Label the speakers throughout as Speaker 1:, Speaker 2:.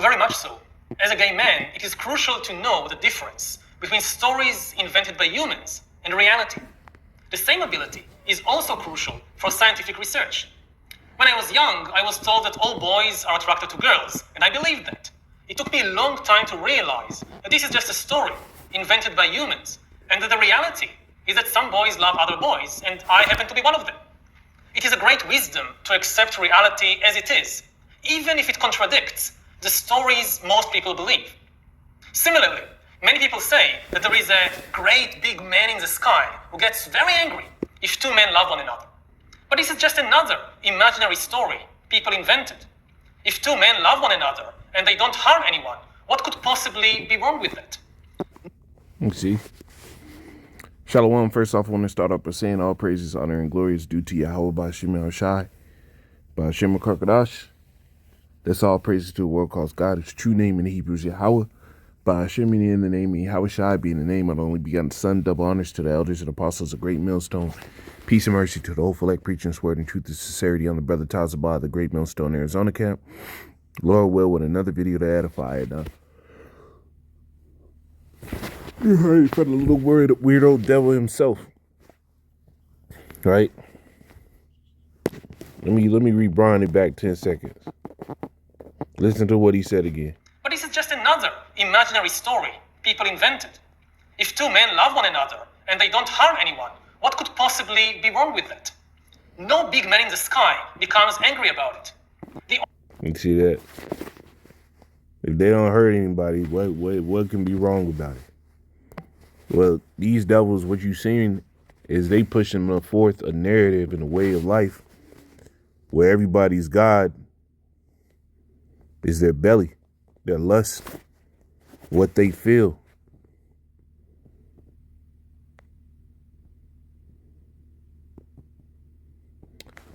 Speaker 1: Very much so. As a gay man, it is crucial to know the difference between stories invented by humans and reality. The same ability is also crucial for scientific research. When I was young, I was told that all boys are attracted to girls, and I believed that. It took me a long time to realize that this is just a story invented by humans, and that the reality is that some boys love other boys, and I happen to be one of them. It is a great wisdom to accept reality as it is, even if it contradicts the stories most people believe. Similarly, many people say that there is a great big man in the sky who gets very angry if two men love one another. But this is just another imaginary story people invented. If two men love one another and they don't harm anyone, what could possibly be wrong with that?
Speaker 2: Let's see. Shalom. First off, I want to start off by saying all praises, honor, and glory is due to Yahweh Ba'Shem Shai, Ba'Shem Karkadash. That's all praises to the world calls God. Its true name in Hebrew is Yahweh. Ba'Shem in the name of Yahweh Shai, being the name of the only begotten Son. Double honors to the elders and apostles, a great millstone. Peace and mercy to the whole elect, preaching this word and truth and sincerity on the brother Tazabah, the great millstone Arizona camp. Lord will with another video to edify it. You heard from the little weirdo devil himself, right? Let me rebrand it back 10 seconds. Listen to what he said again.
Speaker 1: But this is just another imaginary story people invented. If two men love one another and they don't harm anyone, what could possibly be wrong with that? No big man in the sky becomes angry about it.
Speaker 2: You see that? If they don't hurt anybody, what can be wrong about it? Well, these devils, what you seeing is they pushing forth a narrative and a way of life where everybody's God is their belly, their lust, what they feel.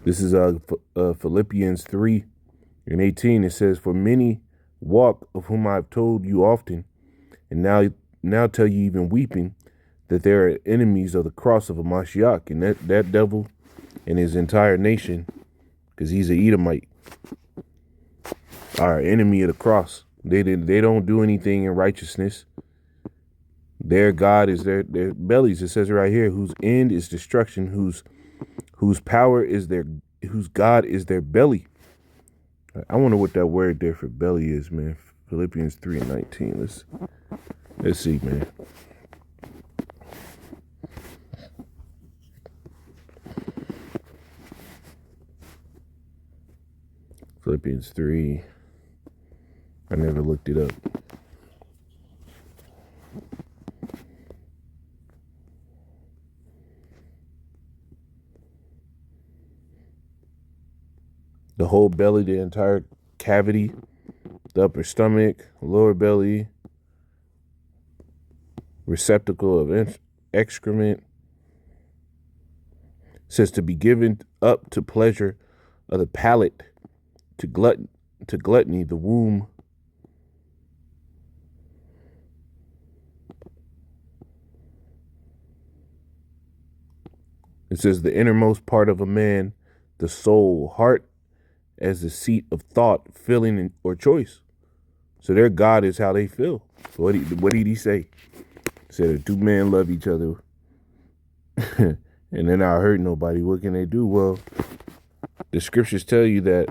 Speaker 2: This is Philippians 3:18. It says, "For many walk, of whom I have told you often, and now tell you even weeping, that they are enemies of the cross of a Mashiach." And that devil and his entire nation, because he's an Edomite, are enemy of the cross. They don't do anything in righteousness. Their God is their bellies. It says right here, whose end is destruction, whose power is whose God is their belly. I wonder what that word there for belly is, man. Philippians 3:19. Let's see, man. Philippians 3. I never looked it up. The whole belly, the entire cavity, the upper stomach, lower belly, receptacle of excrement, says to be given up to pleasure of the palate, to gluttony, the womb. It says the innermost part of a man, the soul, heart, as the seat of thought, feeling, or choice. So their God is how they feel. What did he say? He said if two men love each other and they're not hurting nobody, what can they do? Well, the scriptures tell you that.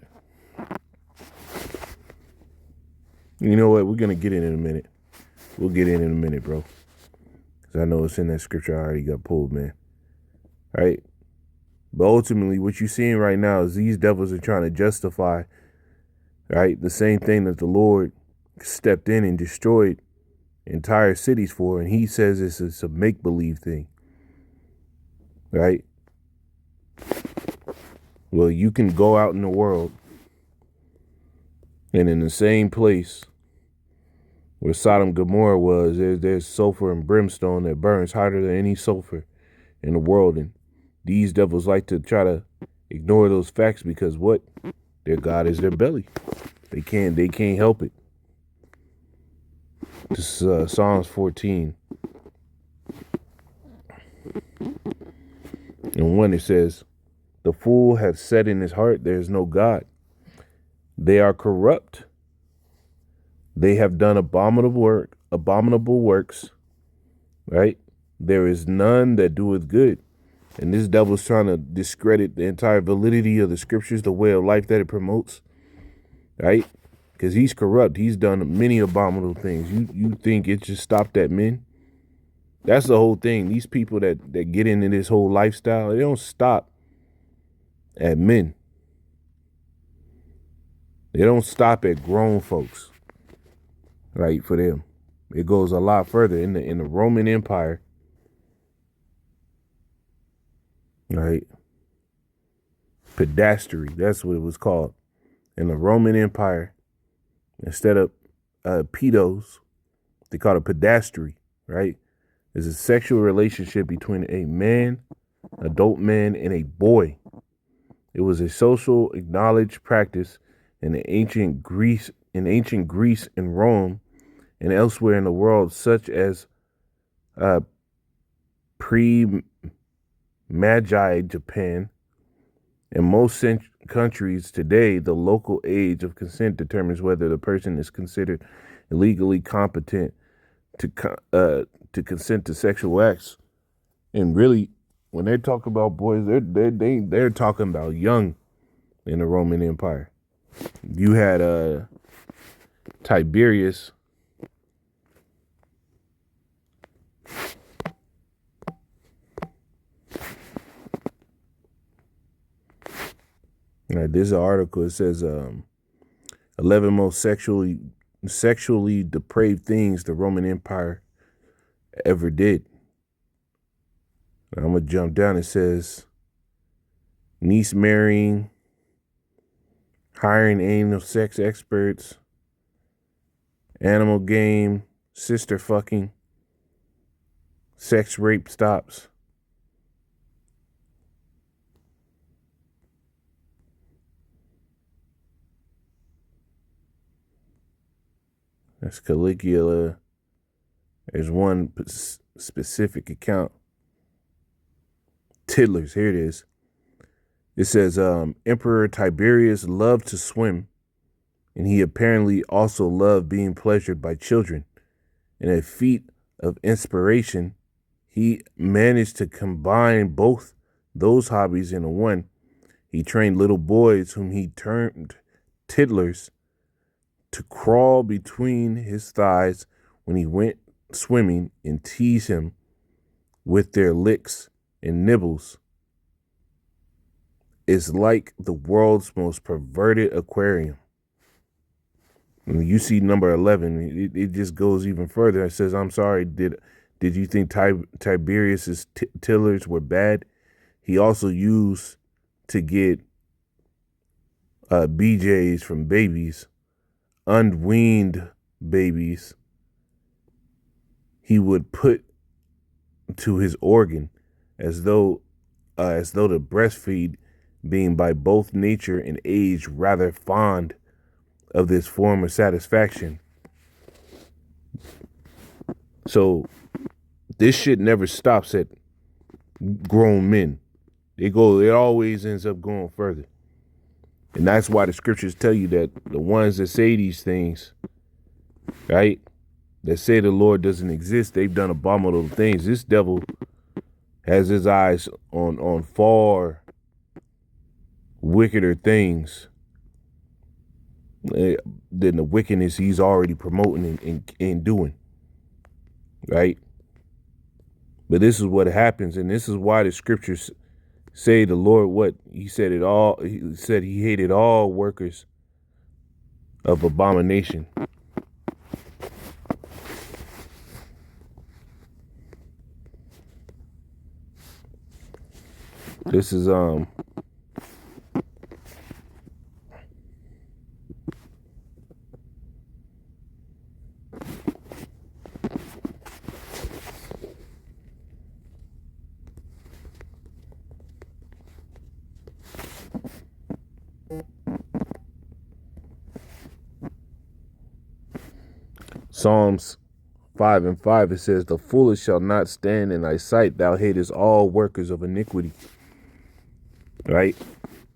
Speaker 2: You know what? We're going to get in a minute. We'll get in a minute, bro. Because I know it's in that scripture I already got pulled, man. All right? But ultimately, what you're seeing right now is these devils are trying to justify, right, the same thing that the Lord stepped in and destroyed entire cities for. And he says it's a make-believe thing, right? Well, you can go out in the world and in the same place where Sodom and Gomorrah was, there's sulfur and brimstone that burns hotter than any sulfur in the world. And these devils like to try to ignore those facts because what? Their God is their belly. They can't help it. This is Psalms 14. And 1 it says, "The fool hath said in his heart, there is no God. They are corrupt. They have done abominable works, right? There is none that doeth good. And this devil's trying to discredit the entire validity of the scriptures, the way of life that it promotes, right? Because he's corrupt. He's done many abominable things. You think it just stopped at men? That's the whole thing. These people that get into this whole lifestyle, they don't stop at men. They don't stop at grown folks, right? For them, it goes a lot further. In the Roman Empire, right? Pedastry, that's what it was called. In the Roman Empire, instead of pedos, they called it pedastry, right? It's a sexual relationship between a man, adult man, and a boy. It was a social acknowledged practice in the ancient Greece, and Rome, and elsewhere in the world, such as pre-Magi Japan. In most countries today, the local age of consent determines whether the person is considered legally competent to consent to sexual acts. And really, when they talk about boys, they're talking about young in the Roman Empire. You had Tiberius. Right, this is an article. It says 11 most sexually depraved things the Roman Empire ever did. I'm gonna jump down. It says niece marrying, hiring anal sex experts, animal game, sister fucking, sex rape stops. That's Caligula. There's one specific account. Tiddlers, here it is. It says Emperor Tiberius loved to swim, and he apparently also loved being pleasured by children. In a feat of inspiration, he managed to combine both those hobbies into one. He trained little boys, whom he termed tiddlers, to crawl between his thighs when he went swimming and tease him with their licks and nibbles. It's like the world's most perverted aquarium. And you see number 11, it just goes even further. It says, I'm sorry, did you think Tiberius's tillers were bad? He also used to get BJs from babies, unweaned babies. He would put to his organ as though the breastfeed, being by both nature and age rather fond of this form of satisfaction. So this shit never stops at grown men. It always ends up going further. And that's why the scriptures tell you that the ones that say these things, right, that say the Lord doesn't exist, they've done abominable things. This devil has his eyes on far wickeder things than the wickedness he's already promoting and doing, right? But this is what happens, and this is why the scriptures say the Lord, what he said it all. He said he hated all workers of abomination. This is Psalms 5:5. It says, the foolish shall not stand in thy sight. Thou hatest all workers of iniquity. Right?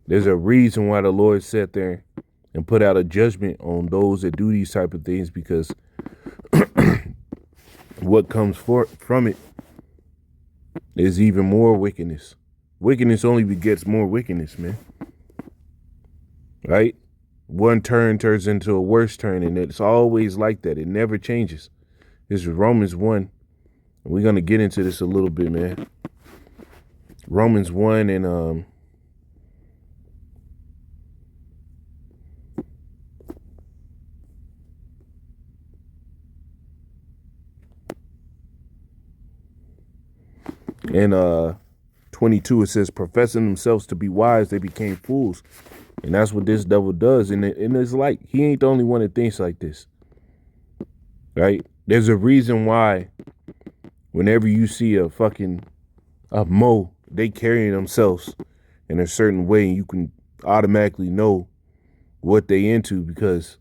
Speaker 2: There's a reason why the Lord sat there and put out a judgment on those that do these type of things, because what comes from it is even more wickedness. Wickedness only begets more wickedness, man. Right? One turn turns into a worse turn, and it's always like that. It never changes. This is Romans 1. We're going to get into this a little bit, man. Romans 1 and in 22, it says, professing themselves to be wise, they became fools. And that's what this devil does. And it's like, he ain't the only one that thinks like this. Right? There's a reason why whenever you see a Mo, they carrying themselves in a certain way, and you can automatically know what they into, because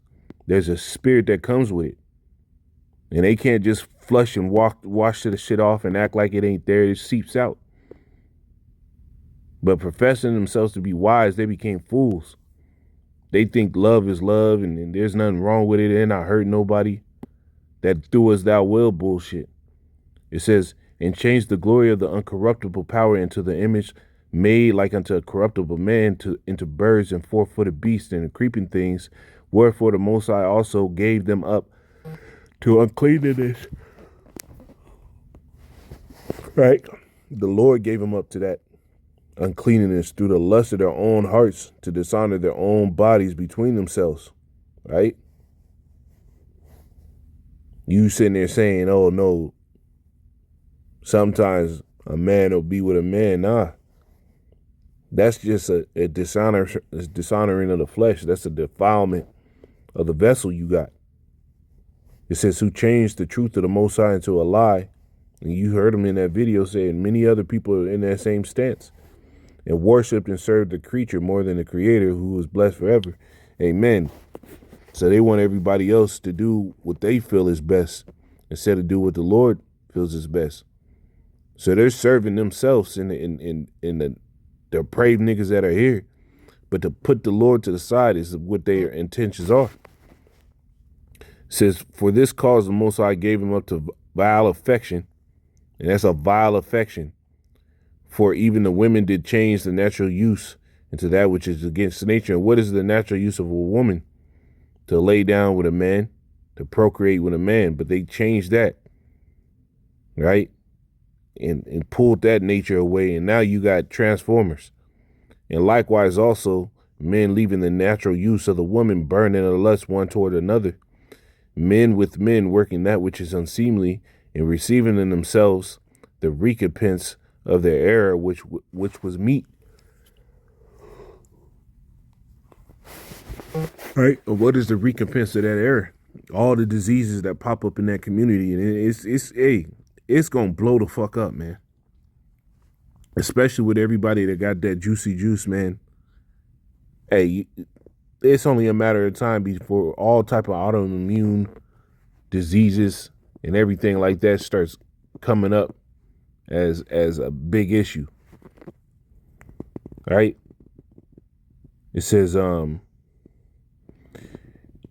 Speaker 2: there's a spirit that comes with it. And they can't just flush and wash the shit off and act like it ain't there. It seeps out. But professing themselves to be wise, they became fools. They think love is love, and there's nothing wrong with it. They're not hurting nobody. That through us thou will bullshit. It says, and change the glory of the uncorruptible power into the image made like unto a corruptible man, into birds and four-footed beasts and creeping things. Wherefore the Most High also gave them up to uncleanness. Right? The Lord gave them up to that uncleanness through the lust of their own hearts, to dishonor their own bodies between themselves. Right? You sitting there saying, oh no, sometimes a man will be with a man. Nah. That's just a dishonoring of the flesh. That's a defilement of the vessel you got. It says, who changed the truth of the Most High into a lie. And you heard him in that video saying many other people are in that same stance, and worshipped and served the creature more than the creator, who is blessed forever. Amen. So they want everybody else to do what they feel is best instead of do what the Lord feels is best. So they're serving themselves in the depraved niggas that are here. But to put the Lord to the side is what their intentions are. It says, for this cause the Most High gave him up to vile affection. And that's a vile affection. For even the women did change the natural use into that which is against nature. And what is the natural use of a woman? To lay down with a man, to procreate with a man. But they changed that. Right? And pulled that nature away. And now you got transformers. And likewise also, men leaving the natural use of the woman, burning a lust one toward another. Men with men working that which is unseemly, and receiving in themselves the recompense of their error, which was meat. Right? What is the recompense of that error? All the diseases that pop up in that community, and it's gonna blow the fuck up, man. Especially with everybody that got that juicy juice, man. Hey, it's only a matter of time before all type of autoimmune diseases and everything like that starts coming up as a big issue. Right? It says, and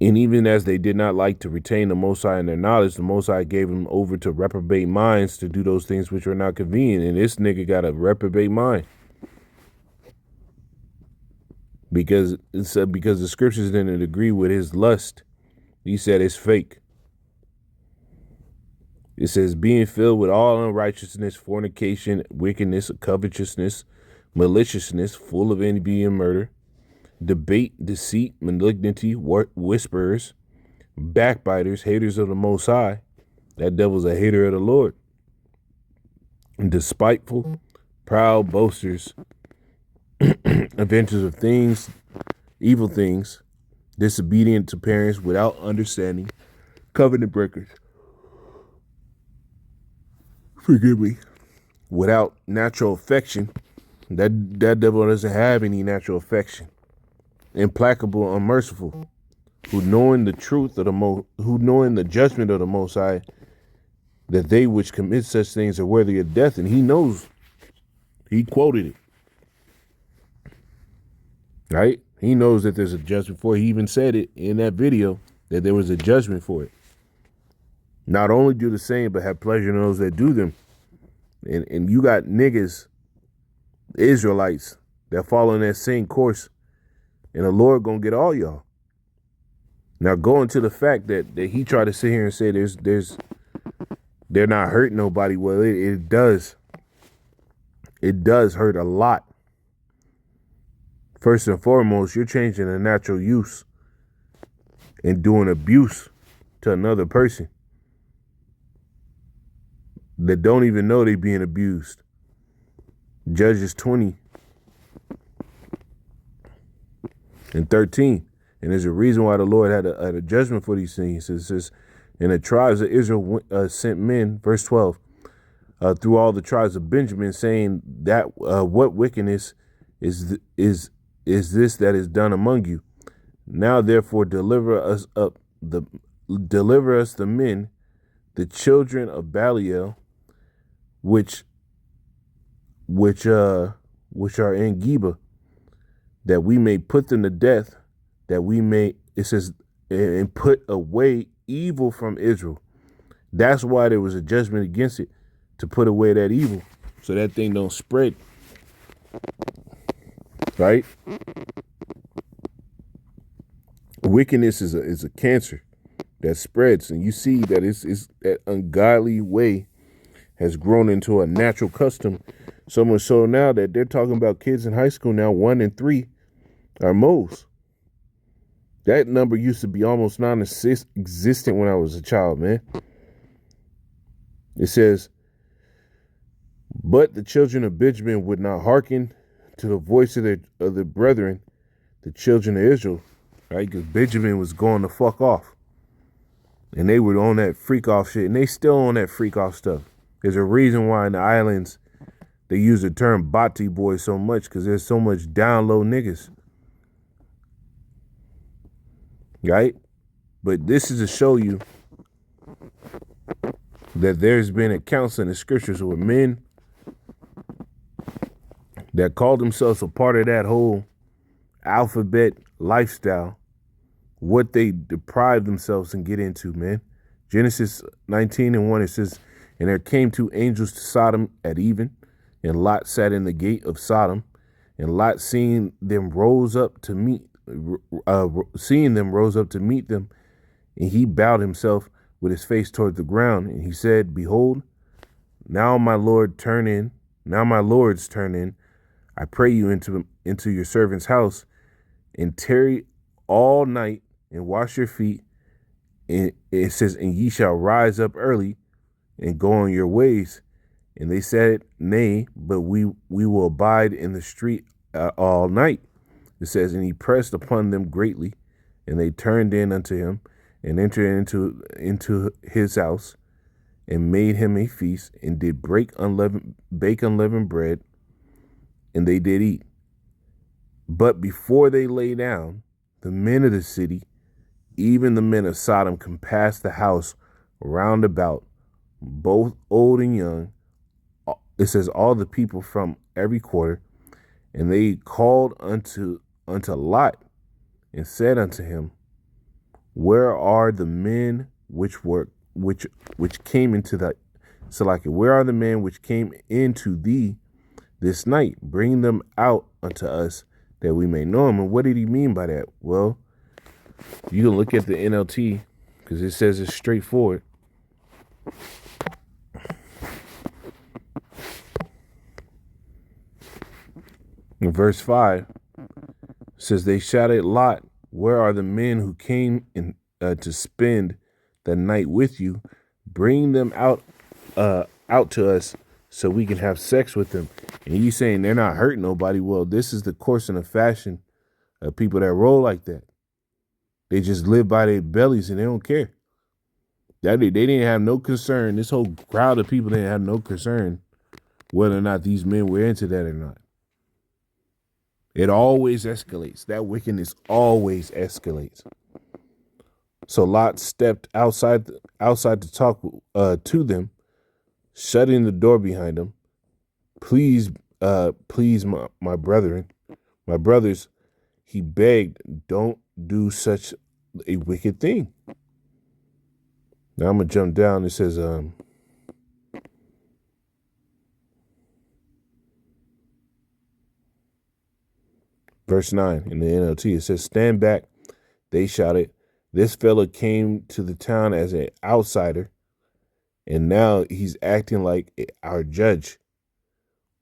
Speaker 2: even as they did not like to retain the Most High in their knowledge, the Most High gave them over to reprobate minds to do those things which are not convenient. And this nigga got a reprobate mind. Because the scriptures didn't agree with his lust. He said it's fake. It says, being filled with all unrighteousness, fornication, wickedness, covetousness, maliciousness, full of envy and murder, debate, deceit, malignity, whisperers, backbiters, haters of the Most High. That devil's a hater of the Lord. And despiteful, proud, boasters, inventors of things, evil things, disobedient to parents, without understanding, covenant breakers. Forgive me. Without natural affection. That devil doesn't have any natural affection. Implacable, unmerciful, who knowing the truth of who knowing the judgment of the Most High, that they which commit such things are worthy of death, and he knows. He quoted it. Right? He knows that there's a judgment for it. He even said it in that video that there was a judgment for it. Not only do the same, but have pleasure in those that do them. And you got niggas, Israelites, that follow in that same course. And the Lord gonna get all y'all. Now going to the fact that he tried to sit here and say they're not hurting nobody. Well, it does. It does hurt a lot. First and foremost, you're changing a natural use and doing abuse to another person that don't even know they being abused. Judges 20 and 13. And there's a reason why the Lord had a judgment for these things. It says, and the tribes of Israel sent men, verse 12, through all the tribes of Benjamin, saying that what wickedness is this that is done among you? Now therefore deliver us the men, the children of Belial, which are in Geba, that we may put them to death, that we may, it says, and put away evil from Israel. That's why there was a judgment against it, to put away that evil, so that thing don't spread. Right? Wickedness is a cancer that spreads, and you see that it's that ungodly way has grown into a natural custom, so much so now that they're talking about kids in high school now, 1 in 3 are moles. That number used to be almost non-existent when I was a child, man. It says, but the children of Benjamin would not hearken to the voice of their brethren, the children of Israel, right? Because Benjamin was going the fuck off. And they were on that freak off shit. And they still on that freak off stuff. There's a reason why in the islands they use the term Bati boy so much, because there's so much down low niggas. Right? But this is to show you that there's been accounts in the scriptures where men that called themselves a part of that whole alphabet lifestyle, what they deprive themselves and get into, man. Genesis 19:1, it says, and there came 2 angels to Sodom at even, and Lot sat in the gate of Sodom, and Lot seeing them rose up to meet them, and he bowed himself with his face toward the ground, and he said, behold, now my lords turn in, I pray you into your servant's house, and tarry all night and wash your feet. And it says, and ye shall rise up early and go on your ways. And they said, nay, but we will abide in the street all night. It says, and he pressed upon them greatly, and they turned in unto him, and entered into his house, and made him a feast, and did bake unleavened bread, and they did eat. But before they lay down, the men of the city, even the men of Sodom, compassed the house round about, both old and young. It says all the people from every quarter, and they called unto Lot, and said unto him, where are the men which came into the Salaki? Where are the men which came into thee this night? Bring them out unto us, that we may know them. And what did he mean by that? Well, you can look at the NLT, because it says it's straightforward. In verse 5, it says, they shouted, Lot, where are the men who came in to spend the night with you? Bring them out to us, so we can have sex with them. And you saying they're not hurting nobody. Well, this is the course and the fashion of people that roll like that. They just live by their bellies and they don't care. They didn't have no concern. This whole crowd of people didn't have no concern whether or not these men were into that or not. It always escalates. That wickedness always escalates. So Lot stepped outside to talk to them, shutting the door behind him. Please, my brothers, he begged, don't do such a wicked thing. Now I'm going to jump down. It says, verse 9 in the NLT, it says, stand back, they shouted. This fella came to the town as an outsider, and now he's acting like our judge.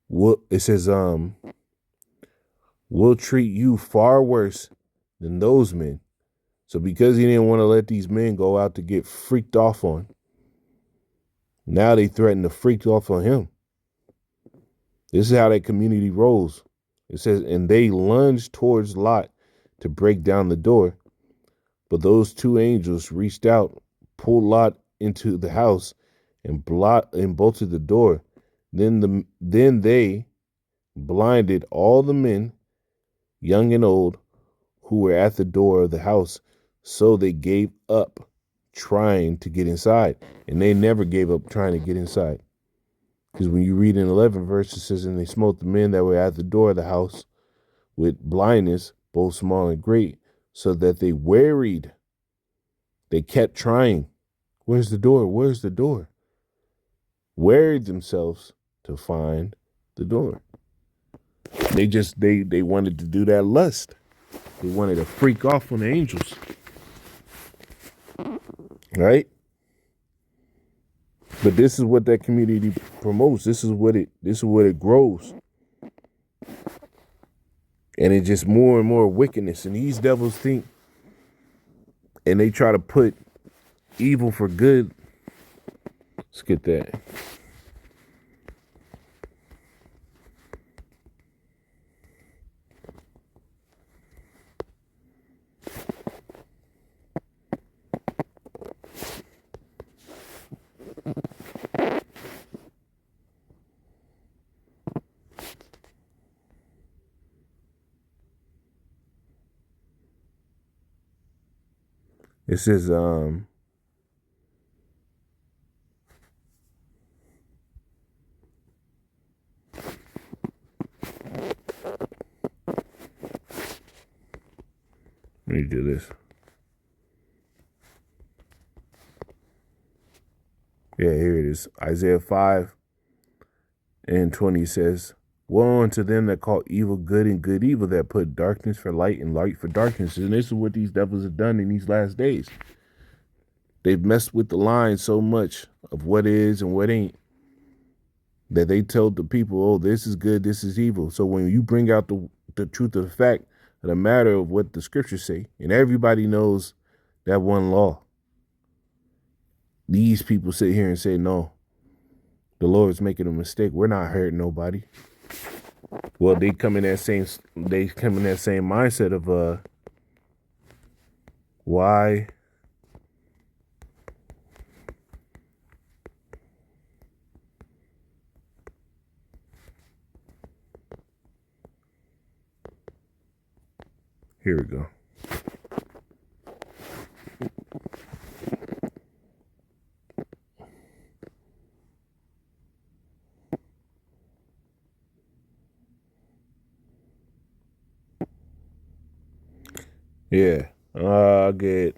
Speaker 2: It says, we'll treat you far worse than those men. So because he didn't want to let these men go out to get freaked off on, now they threaten to freak off on him. This is how that community rolls. It says, and they lunged towards Lot to break down the door. But those two angels reached out, pulled Lot into the house, and bolted the door. Then they blinded all the men, young and old, who were at the door of the house. So they gave up trying to get inside. And they never gave up trying to get inside. Because when you read in 11 verse, it says, and they smote the men that were at the door of the house with blindness, both small and great, so that they wearied. They kept trying. Where's the door? Where's the door? Wearied themselves to find the door. They wanted to do that lust. They wanted to freak off on the angels. Right? But this is what that community promotes. This is what it grows. And it's just more and more wickedness. And these devils think, and they try to put evil for good. Let's get that. It says, let me do this. Yeah, here it is. Isaiah 5:20 says, woe unto them that call evil good and good evil, that put darkness for light and light for darkness. And this is what these devils have done in these last days. They've messed with the line so much of what is and what ain't, that they told the people, oh, this is good, this is evil. So when you bring out the truth of the fact of the matter of what the scriptures say, and everybody knows that one law, these people sit here and say, no, the Lord's making a mistake. We're not hurting nobody. Well, they come in that same mindset of why here we go. Yeah, I get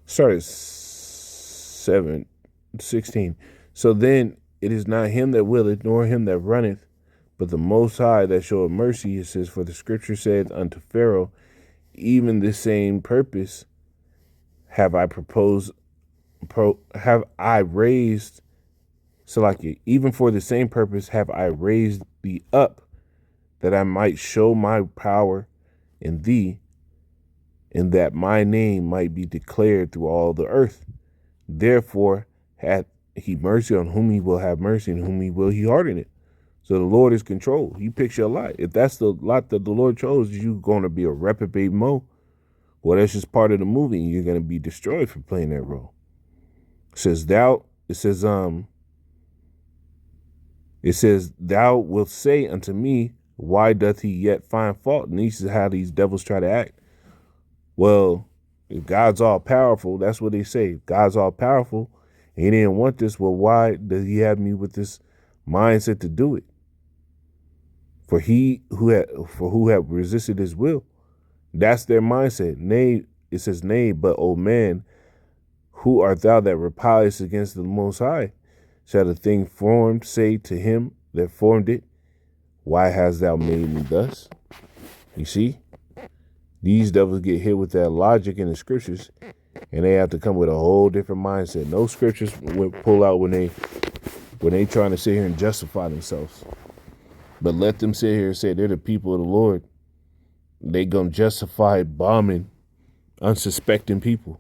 Speaker 2: started 7:16. So then it is not him that willeth, nor him that runneth, but the Most High that showeth mercy. It says, for the scripture said unto Pharaoh, even the same purpose have I raised. So like it, even for the same purpose have I raised thee up, that I might show my power in thee, and that my name might be declared through all the earth. Therefore hath he mercy on whom he will have mercy, and whom he will he harden it. So the Lord is control. He picks your lot. If that's the lot that the Lord chose, you're going to be a reprobate mo. Well, that's just part of the movie, and you're going to be destroyed for playing that role. It says, thou wilt say unto me, why doth he yet find fault? And this is how these devils try to act. Well, if God's all powerful, that's what they say. If God's all powerful, and he didn't want this, well, why does he have me with this mindset to do it? For who have resisted his will. That's their mindset. Nay, it says, nay, but O man, who art thou that revilest against the Most High? Shall the thing formed say to him that formed it, why hast thou made me thus? You see, these devils get hit with that logic in the scriptures, and they have to come with a whole different mindset. No scriptures will pull out when they trying to sit here and justify themselves. But let them sit here and say they're the people of the Lord. They gonna justify bombing unsuspecting people.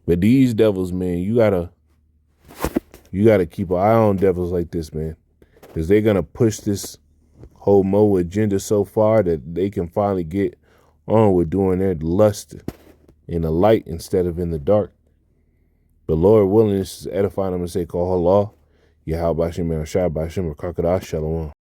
Speaker 2: But these devils, man, you gotta keep an eye on devils like this, man, because they're gonna push this whole Mo agenda so far that they can finally get on with doing their lust in the light instead of in the dark. But Lord willing, this is edifying them and say, call Allah, Yahweh Bashim El Shai Bashim Crocodile Shalom.